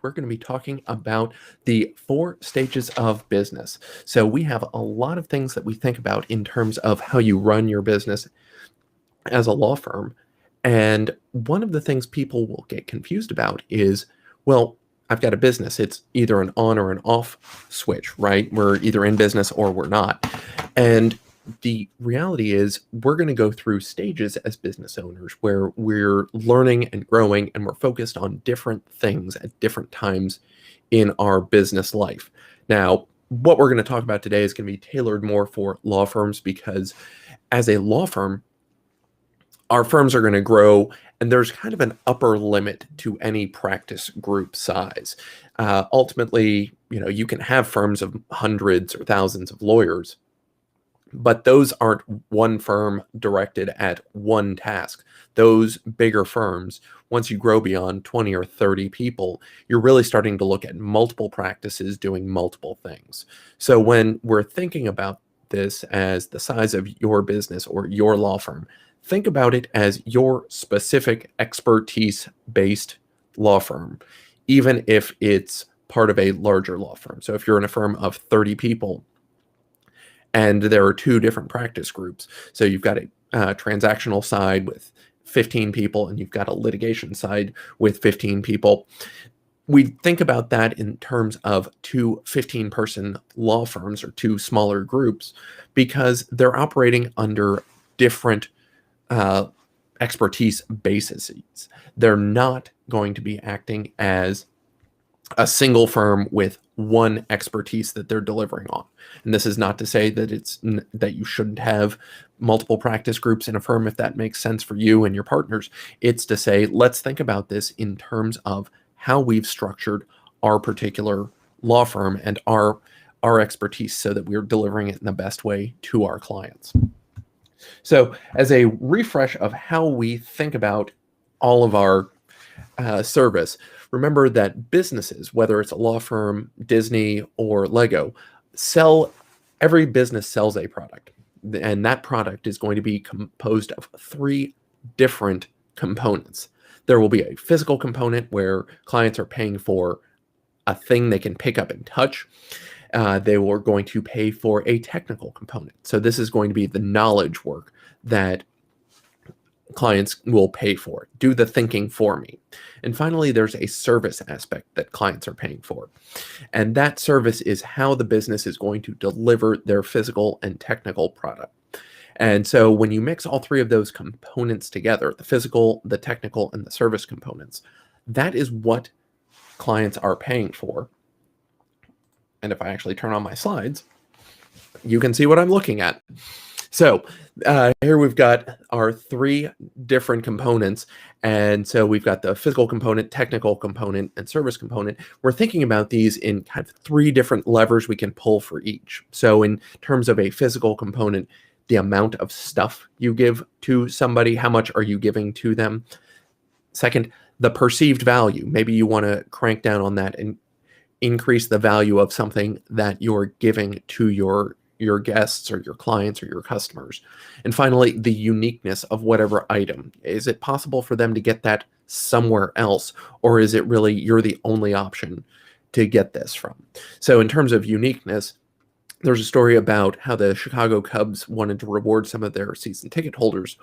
we're going to be talking about the 4 stages of business. So we have a lot of things that we think about in terms of how you run your business as a law firm. And one of the things people will get confused about is, well, I've got a business. It's either an on or an off switch, right? We're either in business or we're not. And the reality is we're going to go through stages as business owners where we're learning and growing and we're focused on different things at different times in our business life. Now, what we're going to talk about today is going to be tailored more for law firms because as a law firm, our firms are going to grow, and there's kind of an upper limit to any practice group size. Ultimately, you can have firms of hundreds or thousands of lawyers, but those aren't one firm directed at one task. Those bigger firms, once you grow beyond 20 or 30 people, you're really starting to look at multiple practices doing multiple things. So when we're thinking about this as the size of your business or your law firm, think about it as your specific expertise-based law firm, even if it's part of a larger law firm. So if you're in a firm of 30 people and there are 2 different practice groups, so you've got a transactional side with 15 people and you've got a litigation side with 15 people, we think about that in terms of 2 15-person law firms or 2 smaller groups because they're operating under different expertise bases. They're not going to be acting as a single firm with one expertise that they're delivering on. And this is not to say that that you shouldn't have multiple practice groups in a firm if that makes sense for you and your partners. It's to say, let's think about this in terms of how we've structured our particular law firm and our expertise so that we're delivering it in the best way to our clients. So as a refresh of how we think about all of our service, remember that businesses, whether it's a law firm, Disney, or Lego, every business sells a product. And that product is going to be composed of 3 different components. There will be a physical component where clients are paying for a thing they can pick up and touch. They were going to pay for a technical component. So this is going to be the knowledge work that clients will pay for. Do the thinking for me. And finally, there's a service aspect that clients are paying for. And that service is how the business is going to deliver their physical and technical product. And so when you mix all 3 of those components together, the physical, the technical, and the service components, that is what clients are paying for. And if I actually turn on my slides, you can see what I'm looking at. So here we've got our 3 different components. And so we've got the physical component, technical component, and service component. We're thinking about these in kind of 3 different levers we can pull for each. So in terms of a physical component, the amount of stuff you give to somebody, how much are you giving to them? Second, the perceived value. Maybe you want to crank down on that and increase the value of something that you're giving to your guests or your clients or your customers. And finally, the uniqueness of whatever item. Is it possible for them to get that somewhere else, or is it really you're the only option to get this from? So in terms of uniqueness, there's a story about how the Chicago Cubs wanted to reward some of their season ticket holders.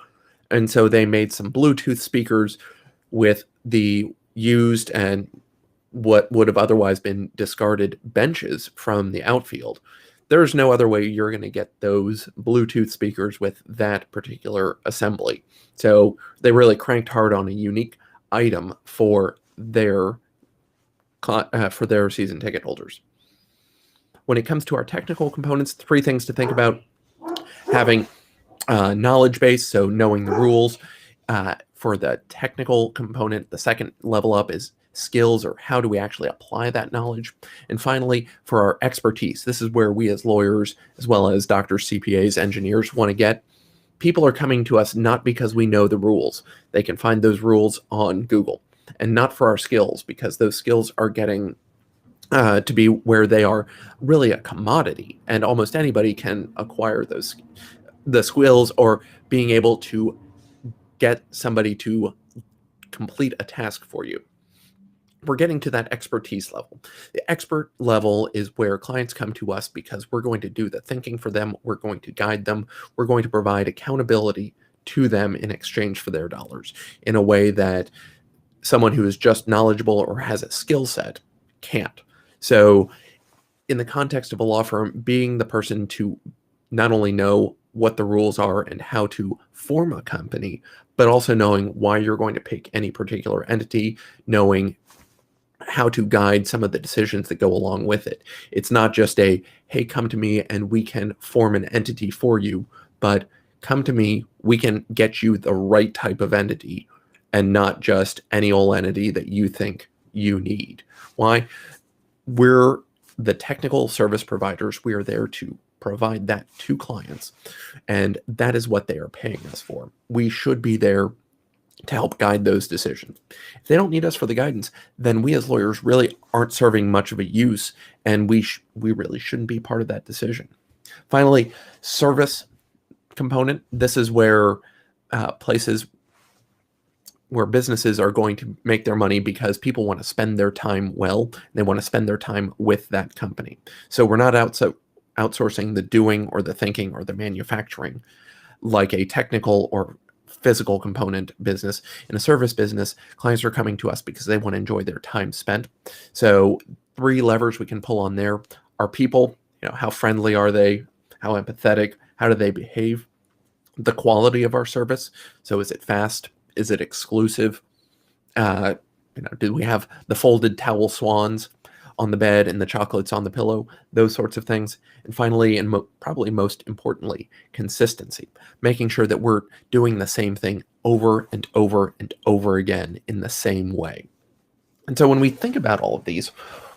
And so they made some Bluetooth speakers with the used and what would have otherwise been discarded benches from the outfield. There's no other way you're going to get those Bluetooth speakers with that particular assembly. So they really cranked hard on a unique item for their season ticket holders. When it comes to our technical components, 3 things to think about: having knowledge base, so knowing the rules. For the technical component, the second level up is skills, or how do we actually apply that knowledge? And finally, for our expertise, this is where we as lawyers, as well as doctors, CPAs, engineers, want to get. People are coming to us not because we know the rules. They can find those rules on Google, and not for our skills, because those skills are getting to be where they are really a commodity, and almost anybody can acquire the skills, or being able to get somebody to complete a task for you. we're getting to that expertise level. The expert level is where clients come to us because we're going to do the thinking for them. We're going to guide them. We're going to provide accountability to them in exchange for their dollars in a way that someone who is just knowledgeable or has a skill set can't. So in the context of a law firm, being the person to not only know what the rules are and how to form a company, but also knowing why you're going to pick any particular entity, knowing how to guide some of the decisions that go along with it. It's not just a, hey, come to me and we can form an entity for you, but come to me, we can get you the right type of entity and not just any old entity that you think you need. Why? We're the technical service providers. We are there to provide that to clients, and that is what they are paying us for. We should be there to help guide those decisions. If they don't need us for the guidance, then we as lawyers really aren't serving much of a use, and we really shouldn't be part of that decision. Finally, service component. This is where places where businesses are going to make their money because people want to spend their time well. They want to spend their time with that company. So we're not outsourcing the doing or the thinking or the manufacturing like a technical or physical component business. In a service business, clients are coming to us because they want to enjoy their time spent. So 3 levers we can pull on there are people, how friendly are they? How empathetic? How do they behave? The quality of our service. So is it fast? Is it exclusive? Do we have the folded towel swans on the bed and the chocolates on the pillow? Those sorts of things. And finally, and probably most importantly, consistency. Making sure that we're doing the same thing over and over and over again in the same way. And so when we think about all of these,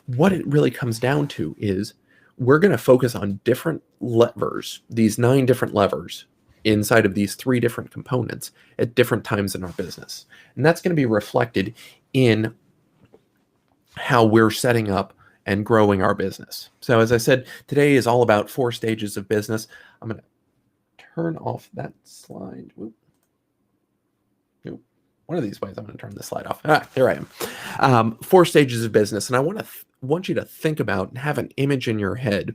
what it really comes down to is we're going to focus on different levers, these 9 different levers inside of these 3 different components at different times in our business. And that's going to be reflected in how we're setting up and growing our business. So as I said, today is all about 4 stages of business. I'm going to turn off that slide. One of these ways I'm going to turn this slide off. Here I am. 4 stages of business. And I want you to think about and have an image in your head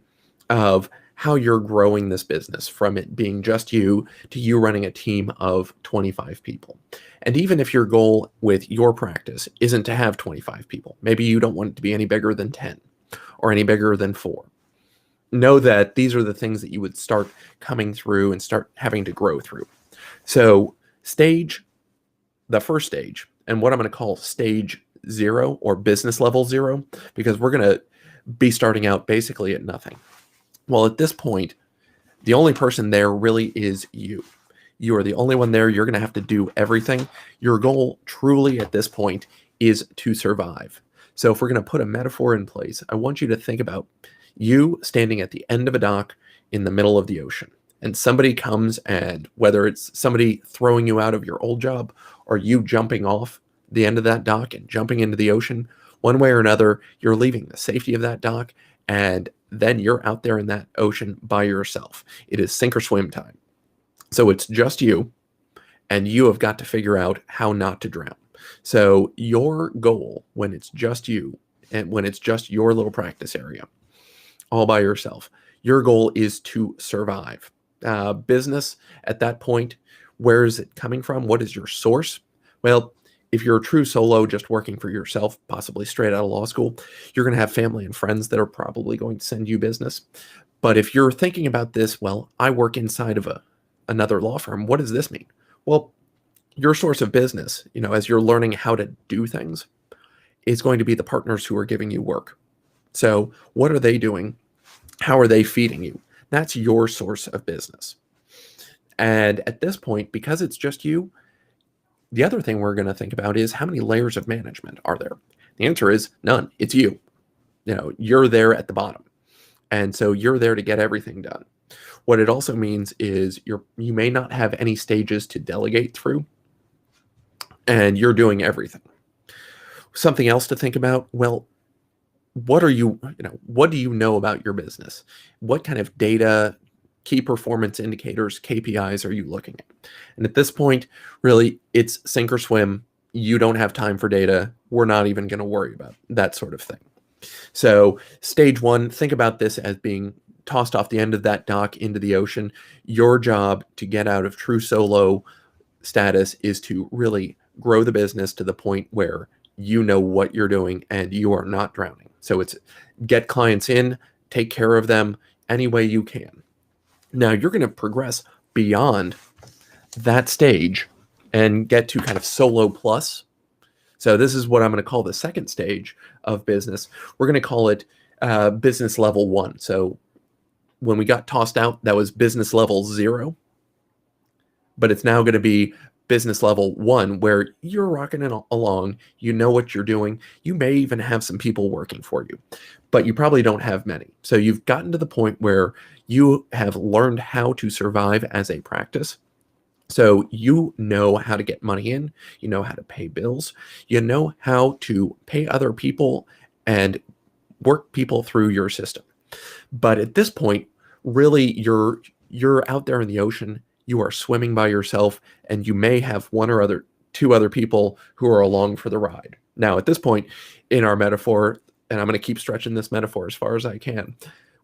of how you're growing this business from it being just you to you running a team of 25 people. And even if your goal with your practice isn't to have 25 people, maybe you don't want it to be any bigger than 10 or any bigger than 4. Know that these are the things that you would start coming through and start having to grow through. So the first stage, and what I'm going to call stage 0 or business level 0, because we're going to be starting out basically at nothing. Well, at this point, the only person there really is you. You are the only one there. You're going to have to do everything. Your goal truly at this point is to survive. So if we're going to put a metaphor in place, I want you to think about you standing at the end of a dock in the middle of the ocean. And somebody comes, and whether it's somebody throwing you out of your old job or you jumping off the end of that dock and jumping into the ocean, one way or another, you're leaving the safety of that dock, and then you're out there in that ocean by yourself. It is sink or swim time. So it's just you, and you have got to figure out how not to drown. So your goal, when it's just you, and when it's just your little practice area, all by yourself, your goal is to survive. Business at that point, where is it coming from? What is your source? Well, if you're a true solo, just working for yourself, possibly straight out of law school, you're going to have family and friends that are probably going to send you business. But if you're thinking about this, well, I work inside of another law firm. What does this mean? Well, your source of business, as you're learning how to do things, is going to be the partners who are giving you work. So what are they doing? How are they feeding you? That's your source of business. And at this point, because it's just you, the other thing we're going to think about is how many layers of management are there? The answer is none. It's you. You're there at the bottom. And so you're there to get everything done. What it also means is you may not have any stages to delegate through, and you're doing everything. Something else to think about, well, what do you know about your business? What kind of data, key performance indicators, KPIs are you looking at? And at this point, really, it's sink or swim. you don't have time for data. We're not even going to worry about that sort of thing. So stage one, think about this as being tossed off the end of that dock into the ocean. Your job to get out of true solo status is to really grow the business to the point where you know what you're doing and you are not drowning. So it's get clients in, take care of them any way you can. Now you're going to progress beyond that stage and get to kind of solo plus. So this is what I'm going to call the second stage of business. We're going to call it business level 1. So when we got tossed out, that was business level 0. But it's now going to be business level 1, where you're rocking it along. You know what you're doing. You may even have some people working for you, but you probably don't have many. So you've gotten to the point where you have learned how to survive as a practice. So you know how to get money in, you know how to pay bills, you know how to pay other people and work people through your system. But at this point, really you're out there in the ocean, you are swimming by yourself, and you may have two other people who are along for the ride. Now, at this point in our metaphor, and I'm going to keep stretching this metaphor as far as I can,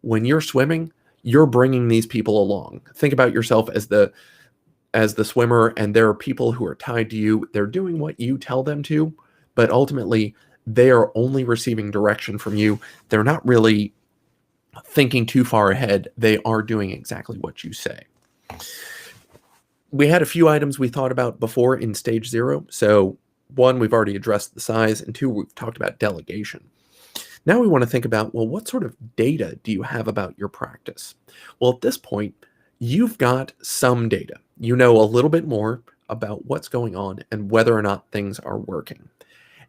when you're swimming, you're bringing these people along. Think about yourself as the swimmer, and there are people who are tied to you. They're doing what you tell them to, but ultimately they are only receiving direction from you. They're not really thinking too far ahead. They are doing exactly what you say. We had a few items we thought about before in stage 0. So 1, we've already addressed the size, and 2, we've talked about delegation. Now we want to think about, well, what sort of data do you have about your practice? Well, at this point, you've got some data. You know a little bit more about what's going on and whether or not things are working.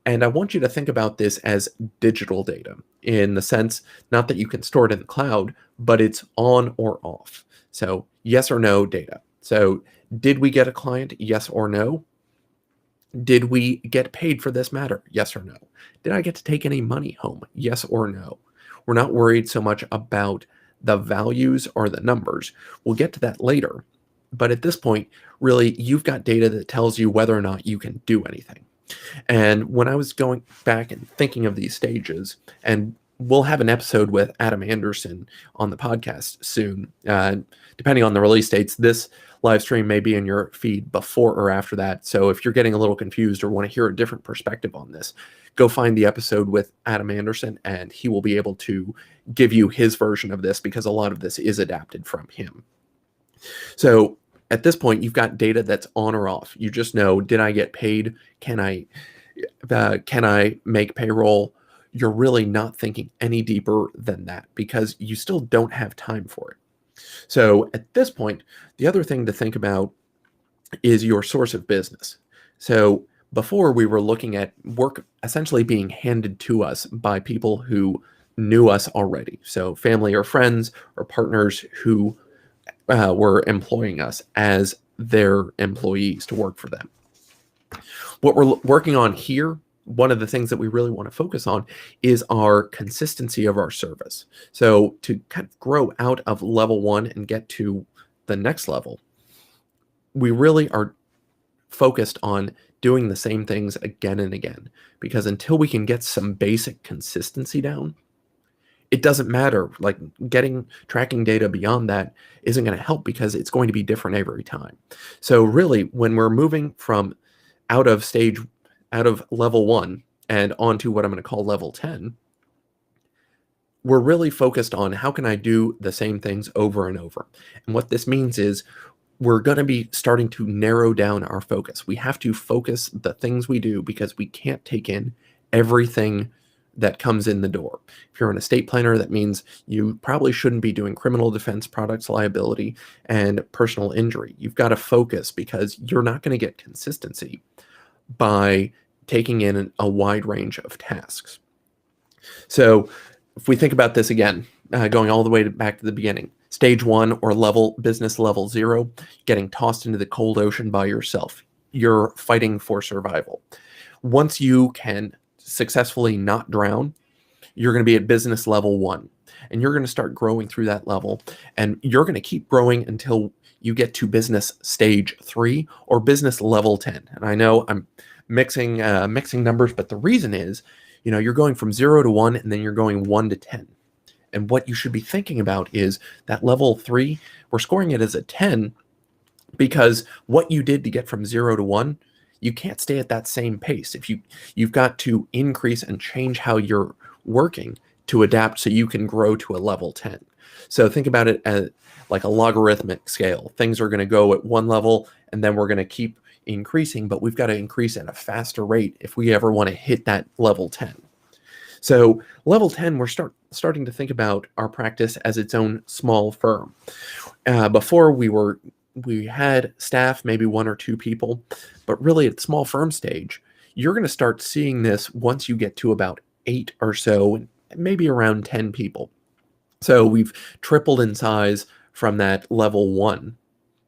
And I want you to think about this as digital data, in the sense, not that you can store it in the cloud, but it's on or off. So yes or no data. So did we get a client? Yes or no? Did we get paid for this matter? Yes or no? Did I get to take any money home? Yes or no? We're not worried so much about the values or the numbers. We'll get to that later. But at this point, really, you've got data that tells you whether or not you can do anything. And when I was going back and thinking of these stages, and we'll have an episode with Adam Anderson on the podcast soon, depending on the release dates, this live stream may be in your feed before or after that. So if you're getting a little confused or want to hear a different perspective on this, go find the episode with Adam Anderson, and he will be able to give you his version of this, because a lot of this is adapted from him. So at this point, you've got data that's on or off. You just know, did I get paid? Can I make payroll? You're really not thinking any deeper than that, because you still don't have time for it. So at this point, the other thing to think about is your source of business. So before, we were looking at work essentially being handed to us by people who knew us already. So family or friends or partners who were employing us as their employees to work for them. What we're working on here, one of the things that we really want to focus on, is our consistency of our service. So to kind of grow out of level 1 and get to the next level, we really are focused on doing the same things again and again, because until we can get some basic consistency down, it doesn't matter. Like, tracking data beyond that isn't going to help, because it's going to be different every time. So really, when we're moving from out of level 1 and onto what I'm going to call level 10, we're really focused on how can I do the same things over and over. And what this means is we're going to be starting to narrow down our focus. We have to focus the things we do, because we can't take in everything that comes in the door. If you're an estate planner, that means you probably shouldn't be doing criminal defense, products liability, and personal injury. You've got to focus, because you're not going to get consistency by taking in a wide range of tasks. So if we think about this again, going all the way back to the beginning, stage 1 or business level 0, getting tossed into the cold ocean by yourself. You're fighting for survival. Once you can successfully not drown, you're going to be at business level 1, and you're going to start growing through that level, and you're going to keep growing until you get to business stage 3 or business level 10. And I know I'm mixing numbers, but the reason is, you're going from 0 to 1, and then you're going 1 to 10. And what you should be thinking about is that level 3, we're scoring it as a 10 because what you did to get from 0 to 1, you can't stay at that same pace. If you've got to increase and change how you're working to adapt so you can grow to a level 10. So think about it as like a logarithmic scale. Things are going to go at one level, and then we're going to keep increasing, but we've got to increase at a faster rate if we ever want to hit that level 10. So level 10, we're starting to think about our practice as its own small firm. Before we had staff, maybe 1 or 2 people, but really at small firm stage, you're going to start seeing this once you get to about 8 or so, maybe around 10 people. So we've tripled in size from that level 1,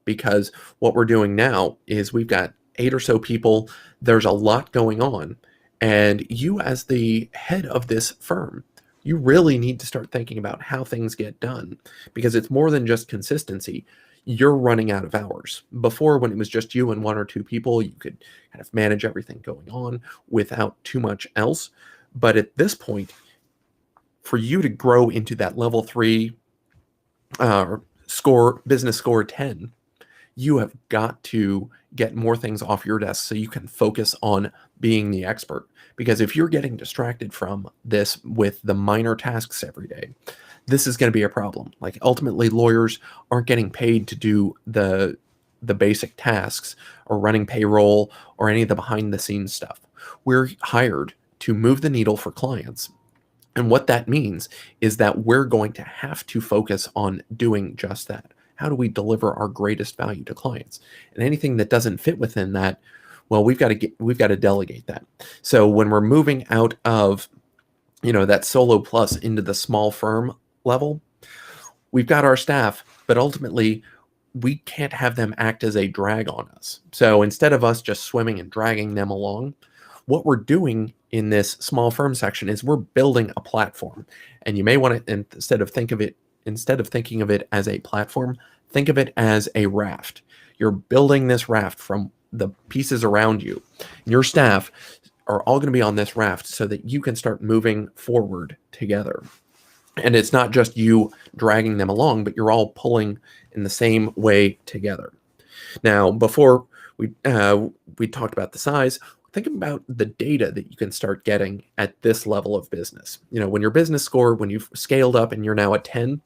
because what we're doing now is we've got 8 or so people. There's a lot going on. And you, as the head of this firm, you really need to start thinking about how things get done, because it's more than just consistency. You're running out of hours. Before, when it was just you and 1 or 2 people, you could kind of manage everything going on without too much else. But at this point, for you to grow into that level 3 business score 10, you have got to get more things off your desk so you can focus on being the expert. Because if you're getting distracted from this with the minor tasks every day, this is going to be a problem. Like, ultimately, lawyers aren't getting paid to do the basic tasks or running payroll or any of the behind the scenes stuff. We're hired to move the needle for clients. And what that means is that we're going to have to focus on doing just that. How do we deliver our greatest value to clients? And anything that doesn't fit within that, well, we've got to delegate that. So when we're moving out of, that solo plus into the small firm level, we've got our staff, but ultimately we can't have them act as a drag on us. So instead of us just swimming and dragging them along, what we're doing in this small firm section is we're building a platform. And you may want to, instead of thinking of it as a platform, think of it as a raft. You're building this raft from the pieces around you. Your staff are all going to be on this raft so that you can start moving forward together. And it's not just you dragging them along, but you're all pulling in the same way together. Now, before we talked about the size, think about the data that you can start getting at this level of business. When your business score, when you've scaled up and you're now at 10,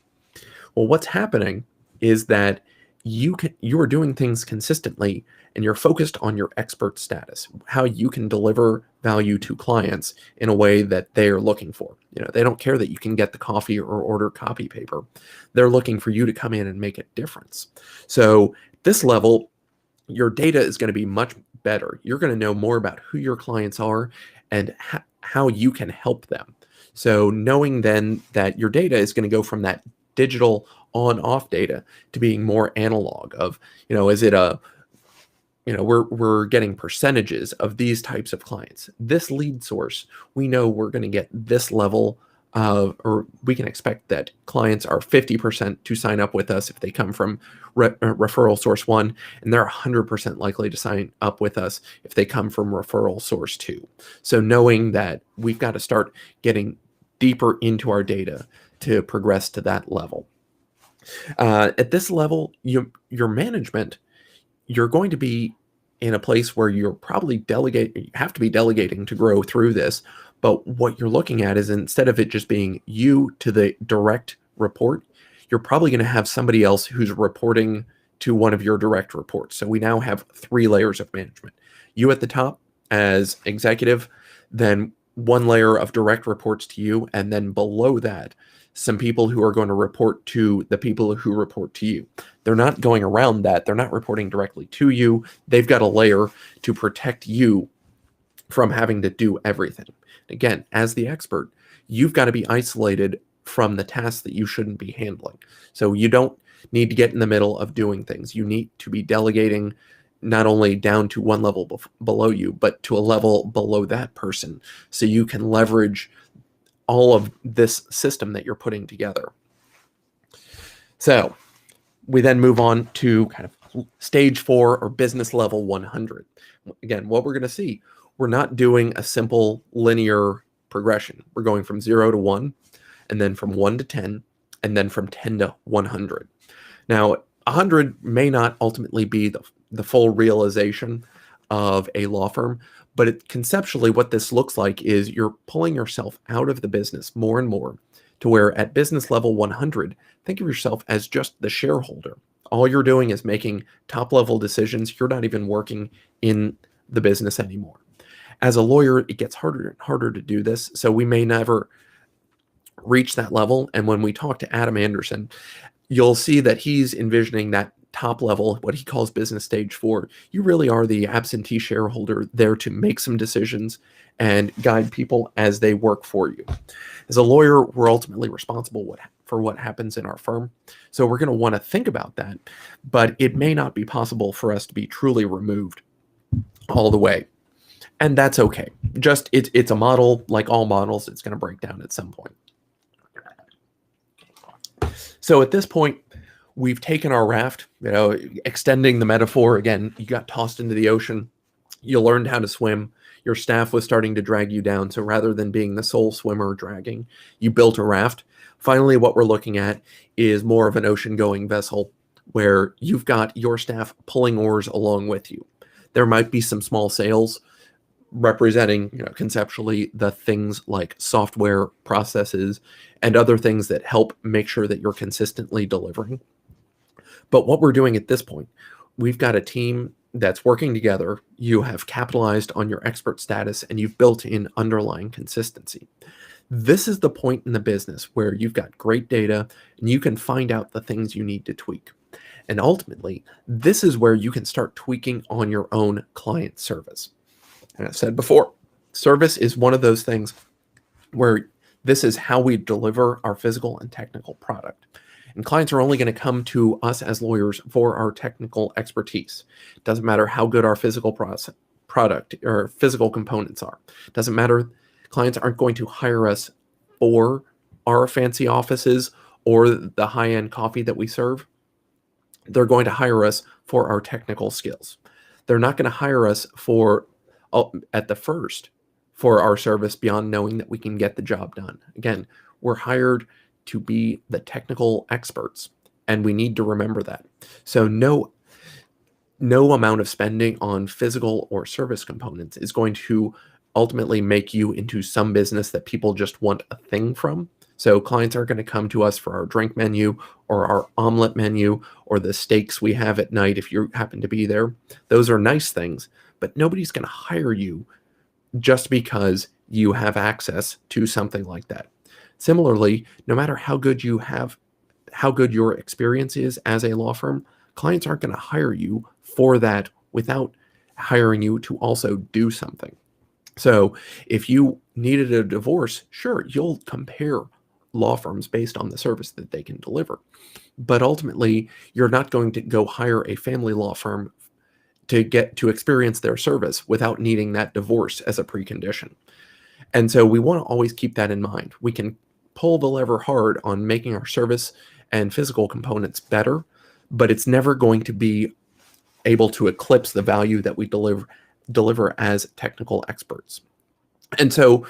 well, what's happening is that you are doing things consistently, and you're focused on your expert status, how you can deliver value to clients in a way that they are looking for. They don't care that you can get the coffee or order copy paper. They're looking for you to come in and make a difference. So this level, your data is going to be much better. You're going to know more about who your clients are and how you can help them. So knowing then that your data is going to go from that digital on-off data to being more analog of, is it we're getting percentages of these types of clients. This lead source, we know we're going to get this level of, or we can expect that clients are 50% to sign up with us if they come from referral source 1, and they're 100% likely to sign up with us if they come from referral source 2. So knowing that we've got to start getting deeper into our data to progress to that level. At this level, your management, you're going to be in a place where you're probably you have to be delegating to grow through this. But what you're looking at is, instead of it just being you to the direct report, you're probably going to have somebody else who's reporting to one of your direct reports. So we now have 3 layers of management. You at the top as executive, then 1 layer of direct reports to you, and then below that, some people who are going to report to the people who report to you. They're not going around that. They're not reporting directly to you. They've got a layer to protect you from having to do everything. Again, as the expert, you've got to be isolated from the tasks that you shouldn't be handling. So you don't need to get in the middle of doing things. You need to be delegating not only down to 1 level below you, but to a level below that person, so you can leverage all of this system that you're putting together. So we then move on to kind of stage 4, or business level 100. Again, what we're going to see, we're not doing a simple linear progression. We're going from 0 to 1, and then from 1 to 10, and then from 10 to 100. Now, 100 may not ultimately be the full realization of a law firm, but conceptually what this looks like is you're pulling yourself out of the business more and more to where at business level 100, think of yourself as just the shareholder. All you're doing is making top level decisions. You're not even working in the business anymore. As a lawyer, it gets harder and harder to do this, so we may never reach that level. And when we talk to Adam Anderson, you'll see that he's envisioning that top level, what he calls business stage 4. You really are the absentee shareholder there to make some decisions and guide people as they work for you. As a lawyer, we're ultimately responsible for what happens in our firm. So we're going to want to think about that, but it may not be possible for us to be truly removed all the way. And that's okay. Just it's a model, like all models, it's going to break down at some point. So at this point, we've taken our raft, extending the metaphor again. You got tossed into the ocean. You learned how to swim. Your staff was starting to drag you down. So rather than being the sole swimmer dragging, you built a raft. Finally, what we're looking at is more of an ocean-going vessel where you've got your staff pulling oars along with you. There might be some small sails representing, conceptually, the things like software processes and other things that help make sure that you're consistently delivering. But what we're doing at this point, we've got a team that's working together. You have capitalized on your expert status and you've built in underlying consistency. This is the point in the business where you've got great data and you can find out the things you need to tweak. And ultimately, this is where you can start tweaking on your own client service. And I've said before, service is one of those things where this is how we deliver our physical and technical product. And clients are only going to come to us as lawyers for our technical expertise. It doesn't matter how good our physical product or physical components are. It doesn't matter. Clients aren't going to hire us for our fancy offices or the high-end coffee that we serve. They're going to hire us for our technical skills. They're not going to hire us at the first for our service beyond knowing that we can get the job done. Again, we're hired to be the technical experts, and we need to remember that. So no amount of spending on physical or service components is going to ultimately make you into some business that people just want a thing from. So clients aren't going to come to us for our drink menu or our omelet menu or the steaks we have at night if you happen to be there. Those are nice things, but nobody's going to hire you just because you have access to something like that. Similarly, no matter how good your experience is as a law firm, clients aren't going to hire you for that without hiring you to also do something. So if you needed a divorce, sure, you'll compare law firms based on the service that they can deliver. But ultimately, you're not going to go hire a family law firm to get to experience their service without needing that divorce as a precondition. And so we want to always keep that in mind. We can pull the lever hard on making our service and physical components better, but it's never going to be able to eclipse the value that we deliver as technical experts. And so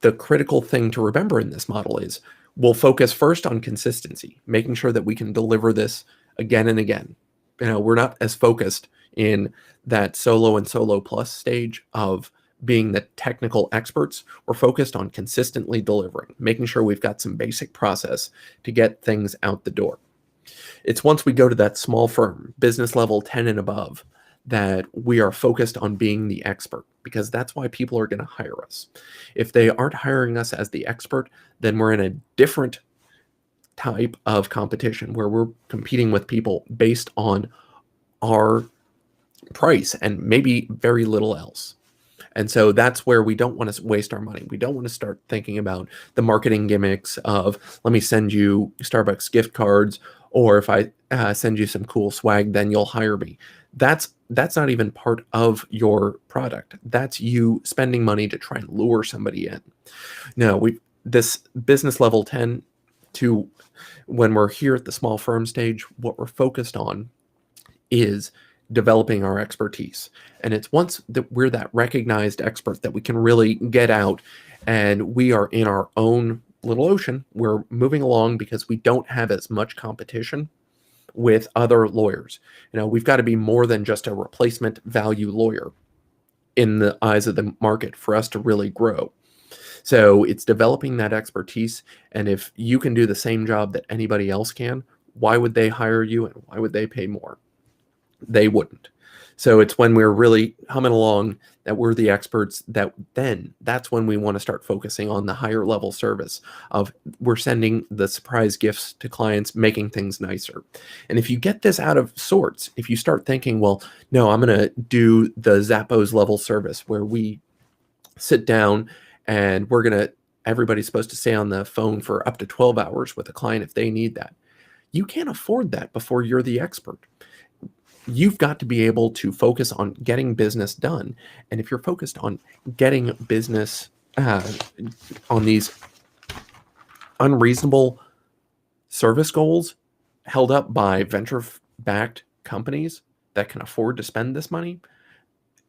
the critical thing to remember in this model is we'll focus first on consistency, making sure that we can deliver this again and again. We're not as focused in that solo and solo plus stage of being the technical experts. We're focused on consistently delivering, making sure we've got some basic process to get things out the door. It's once we go to that small firm, business level 10 and above, that we are focused on being the expert, because that's why people are going to hire us. If they aren't hiring us as the expert, then we're in a different type of competition where we're competing with people based on our price and maybe very little else. And so that's where we don't want to waste our money. We don't want to start thinking about the marketing gimmicks of, let me send you Starbucks gift cards, or if I send you some cool swag, then you'll hire me. That's not even part of your product. That's you spending money to try and lure somebody in. No, this business level 10 to when we're here at the small firm stage, what we're focused on is developing our expertise. And it's once that we're that recognized expert that we can really get out and we are in our own little ocean. We're moving along because we don't have as much competition with other lawyers. We've got to be more than just a replacement value lawyer in the eyes of the market for us to really grow. So it's developing that expertise. And if you can do the same job that anybody else can, why would they hire you and why would they pay more? They wouldn't. So it's when we're really humming along that we're the experts, that's when we want to start focusing on the higher level service of we're sending the surprise gifts to clients, making things nicer. And if you get this out of sorts, if you start thinking, well, no, I'm going to do the Zappos level service where we sit down and everybody's supposed to stay on the phone for up to 12 hours with a client if they need that. You can't afford that before you're the expert. You've got to be able to focus on getting business done. And if you're focused on getting business on these unreasonable service goals held up by venture-backed companies that can afford to spend this money,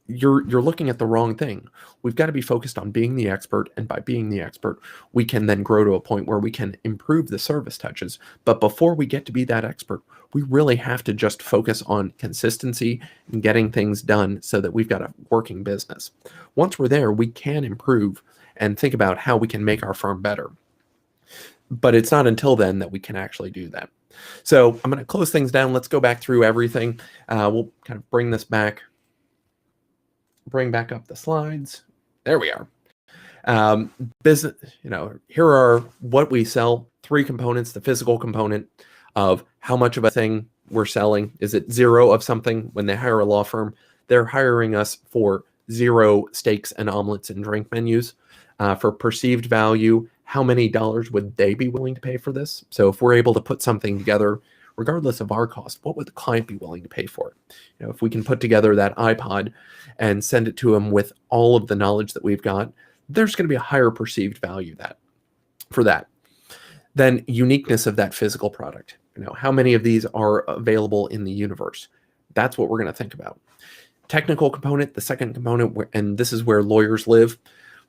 you're looking at the wrong thing. We've got to be focused on being the expert, and by being the expert, we can then grow to a point where we can improve the service touches. But before we get to be that expert, we really have to just focus on consistency and getting things done so that we've got a working business. Once we're there, we can improve and think about how we can make our firm better. But it's not until then that we can actually do that. So I'm going to close things down. Let's go back through everything. We'll kind of bring this back. Bring back up the slides. There we are. Business, here are what we sell. 3 components: the physical component of how much of a thing we're selling. Is it 0 of something? When they hire a law firm, they're hiring us for 0 steaks and omelets and drink menus. For perceived value, how many dollars would they be willing to pay for this? So if we're able to put something together, regardless of our cost, what would the client be willing to pay for it? If we can put together that iPod and send it to them with all of the knowledge that we've got, there's going to be a higher perceived value for that. Then uniqueness of that physical product. How many of these are available in the universe? That's what we're going to think about. Technical component, the second component, and this is where lawyers live.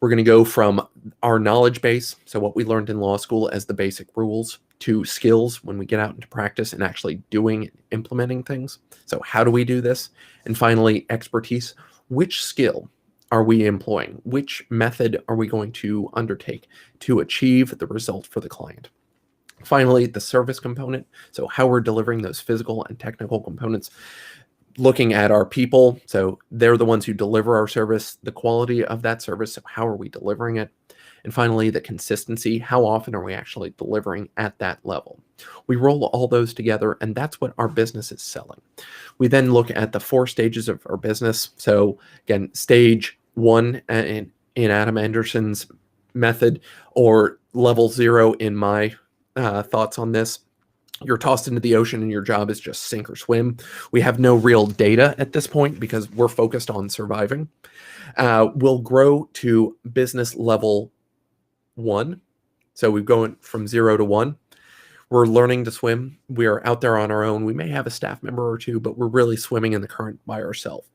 We're going to go from our knowledge base, so what we learned in law school as the basic rules, to skills when we get out into practice and actually doing and implementing things. So how do we do this? And finally, expertise. Which skill are we employing? Which method are we going to undertake to achieve the result for the client? Finally, the service component. So how we're delivering those physical and technical components. Looking at our people. So they're the ones who deliver our service, the quality of that service. So how are we delivering it? And finally, the consistency. How often are we actually delivering at that level? We roll all those together, and that's what our business is selling. We then look at the 4 stages of our business. So again, stage 1 in Adam Anderson's method, or level 0 in my thoughts on this. You're tossed into the ocean and your job is just sink or swim. We have no real data at this point because we're focused on surviving. We'll grow to business level 1. So we're going from 0 to 1. We're learning to swim. We are out there on our own. We may have a staff member or 2, but we're really swimming in the current by ourselves.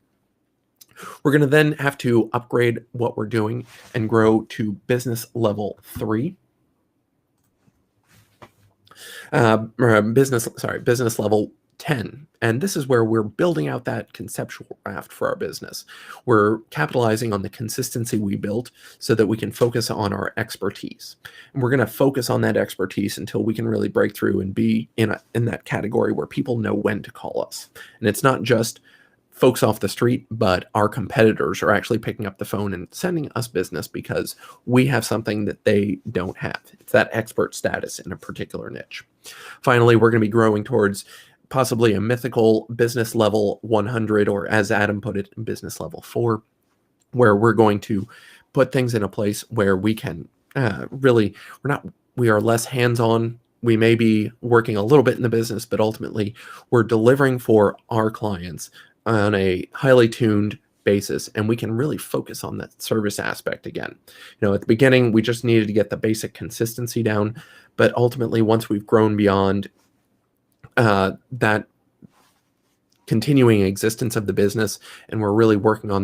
We're going to then have to upgrade what we're doing and grow to business level 3. Business level 10. And this is where we're building out that conceptual raft for our business. We're capitalizing on the consistency we built so that we can focus on our expertise. And we're going to focus on that expertise until we can really break through and be in that category where people know when to call us. And it's not just folks off the street, but our competitors are actually picking up the phone and sending us business because we have something that they don't have. It's that expert status in a particular niche. Finally, we're going to be growing towards possibly a mythical business level 100, or as Adam put it, business level 4, where we're going to put things in a place where we can we are less hands-on. We may be working a little bit in the business, but ultimately we're delivering for our clients on a highly tuned basis, and we can really focus on that service aspect again. At the beginning, we just needed to get the basic consistency down, but ultimately, once we've grown beyond that continuing existence of the business, and we're really working on